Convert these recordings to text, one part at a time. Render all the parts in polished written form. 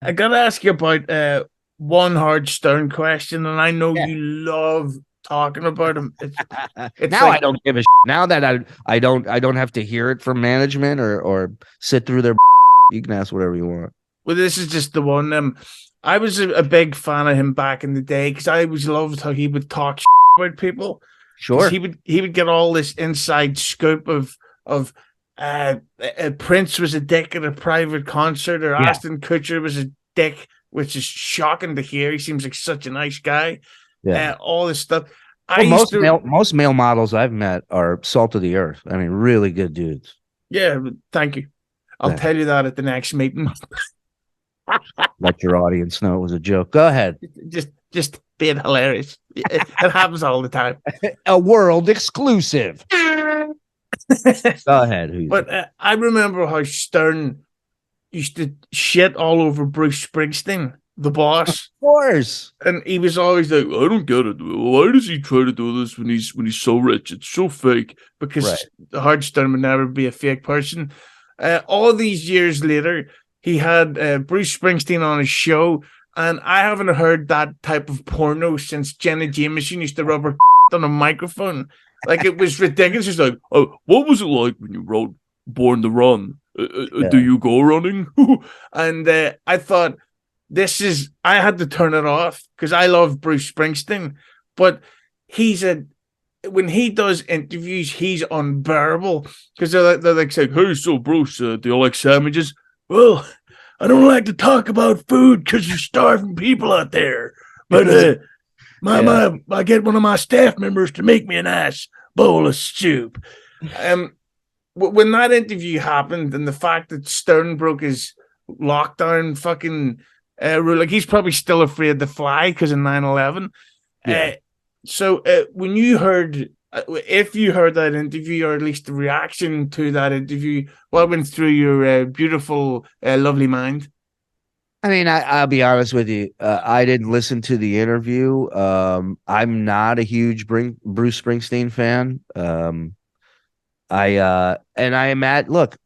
I gotta ask you about one hard Stern question, and I know Yeah. you love talking about him. It's Now I like, don't give a now that I don't have to hear it from management or sit through their you can ask whatever you want. well, this is just the one. I was a big fan of him back in the day because I always loved how he would talk about people because he Sure. would he would get all this inside scoop of Prince was a dick at a private concert, or Yeah. Ashton Kutcher was a dick, which is shocking to hear. He seems like such a nice guy. Yeah. All this stuff. I Well, used to, most male models I've met are salt of the earth. I mean, really good dudes. yeah. Thank you. I'll Yeah. tell you that at the next meeting. Let your audience know it was a joke. Go ahead. just being hilarious. It happens all the time. A world exclusive. Go ahead. But I remember how Stern used to shit all over Bruce Springsteen, the Of boss, course. and he was always like, "I don't get it. Why does he try to do this when he's so rich? It's so fake." Right. Because Hard Stern would never be a fake person. All these years later, he had Bruce Springsteen on his show, and I haven't heard that type of porno since Jenna Jameson used to rub her on a microphone. Like, it was ridiculous. It's like, "Oh, what was it like when you wrote Born to Run? Do Yeah. you go running?" And I thought, I had to turn it off because I love Bruce Springsteen, but he's a when he does interviews, he's unbearable because they're like saying, "Hey, so Bruce, do you like sandwiches?" "Well, I don't like to talk about food because there's starving people out there, but Yeah. I get one of my staff members to make me a nice bowl of soup." Um, when that interview happened, and the fact that Stern broke his lockdown fucking rule, like, he's probably still afraid to fly because of 9/11. Yeah. Uh, so when you heard, if you heard that interview, or at least the reaction to that interview, what went through your beautiful, lovely mind? I mean, I'll be honest with you. I didn't listen to the interview. I'm not a huge Bruce Springsteen fan. And I am at look.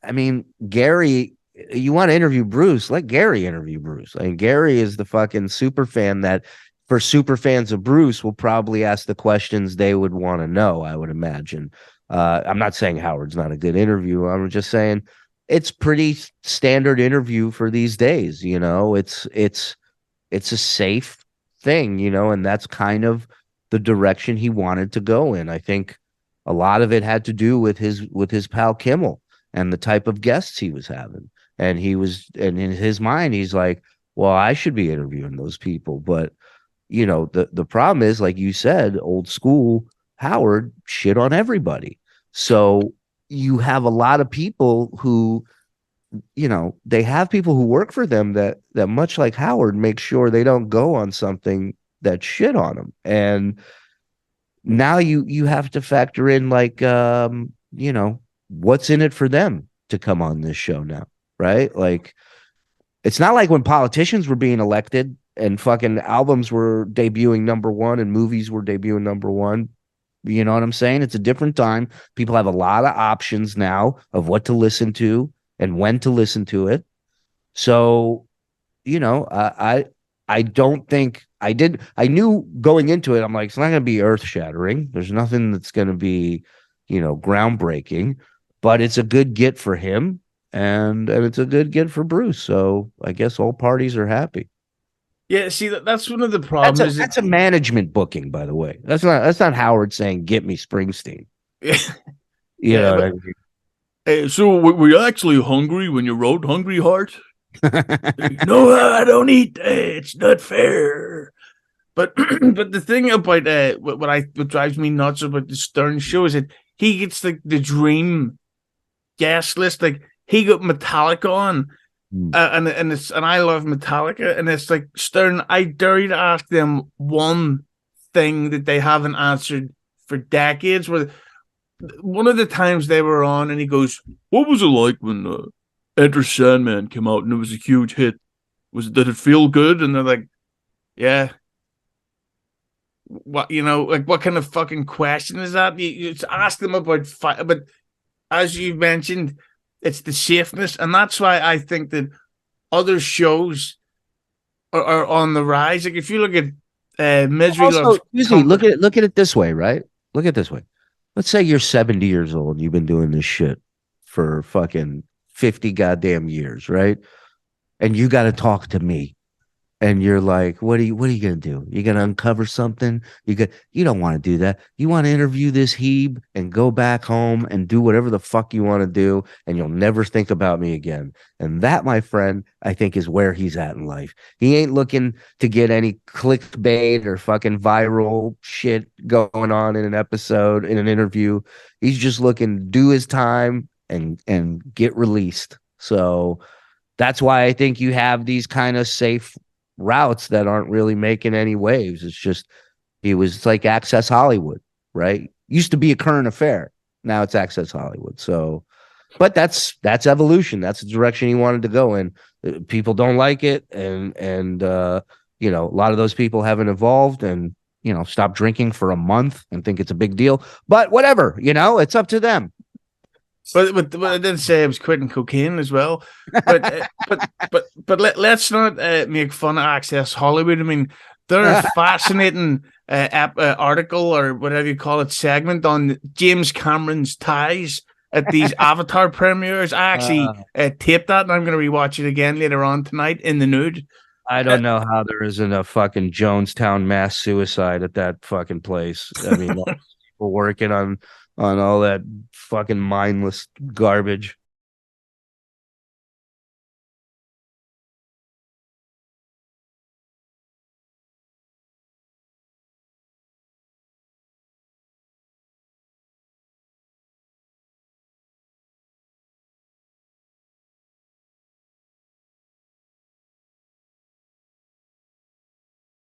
I mean, Gary. You want to interview Bruce? Let Gary interview Bruce. I mean, Gary is the fucking super fan that, for super fans of Bruce, will probably ask the questions they would want to know. I would imagine. I'm not saying Howard's not a good interview. I'm just saying it's pretty standard interview for these days. It's a safe thing, and that's kind of the direction he wanted to go in. I think a lot of it had to do with his pal Kimmel and the type of guests he was having. And in his mind, he's like, well, I should be interviewing those people. But the problem is, like you said, old school Howard shit on everybody. So you have a lot of people who, they have people who work for them that much like Howard, make sure they don't go on something that shit on them. And now you have to factor in, like, what's in it for them to come on this show now, right? Like, it's not like when politicians were being elected and fucking albums were debuting number one and movies were debuting number one. You know what I'm saying? It's a different time. People have a lot of options now of what to listen to and when to listen to it. So, I don't think I did. I knew going into it, I'm like, it's not going to be earth shattering. There's nothing that's going to be, groundbreaking, but it's a good get for him, and it's a good get for Bruce. So I guess all parties are happy. Yeah, see, that's one of the That's problems. a Is it? that's a management booking, by the way. That's not Howard saying get me Springsteen. Yeah, You yeah, know what but I mean? so were you actually hungry when you wrote "Hungry Heart"? No, I don't eat. It's not fair. But but the thing about what drives me nuts about the Stern show is that he gets like the dream guest list. Like, he got Metallica on, Hmm. and I love Metallica, and it's like, Stern, I dare you to ask them one thing that they haven't answered for decades. Where one of the times they were on, and he goes, "What was it like when Enter Sandman came out and it was a huge hit? Did it feel good?" And they're like, "Yeah." what like what kind of fucking question is that? You ask them about but as you mentioned, it's the safeness, and that's why I think that other shows are on the rise. Like if you look at Misery Also, Loves Hughezy, Company. look at it this way, right? Look at it this way. Let's say you're 70 years old and you've been doing this shit for fucking 50 goddamn years, right? And you got to talk to me. And you're like, what are you gonna do? You're gonna uncover something? You don't want to do that. You want to interview this Hebe and go back home and do whatever the fuck you want to do, and you'll never think about me again. And that, my friend, I think is where he's at in life. He ain't looking to get any clickbait or fucking viral shit going on in an episode, in an interview. He's just looking to do his time and get released. So that's why I think you have these kind of safe routes that aren't really making any waves. It's just it's like Access Hollywood, right? Used to be a current affair. Now it's Access Hollywood. So, but that's evolution. That's the direction he wanted to go in. People don't like it, and you know, a lot of those people haven't evolved and stop drinking for a month and think it's a big deal. But whatever, it's up to them. But I didn't say I was quitting cocaine as well. But let's not make fun of Access Hollywood. I mean, there's a fascinating article or whatever you call it segment on James Cameron's ties at these Avatar premieres. I actually taped that, and I'm going to rewatch it again later on tonight in the nude. I don't know how there isn't a fucking Jonestown mass suicide at that fucking place. I mean, people working on all that fucking mindless garbage.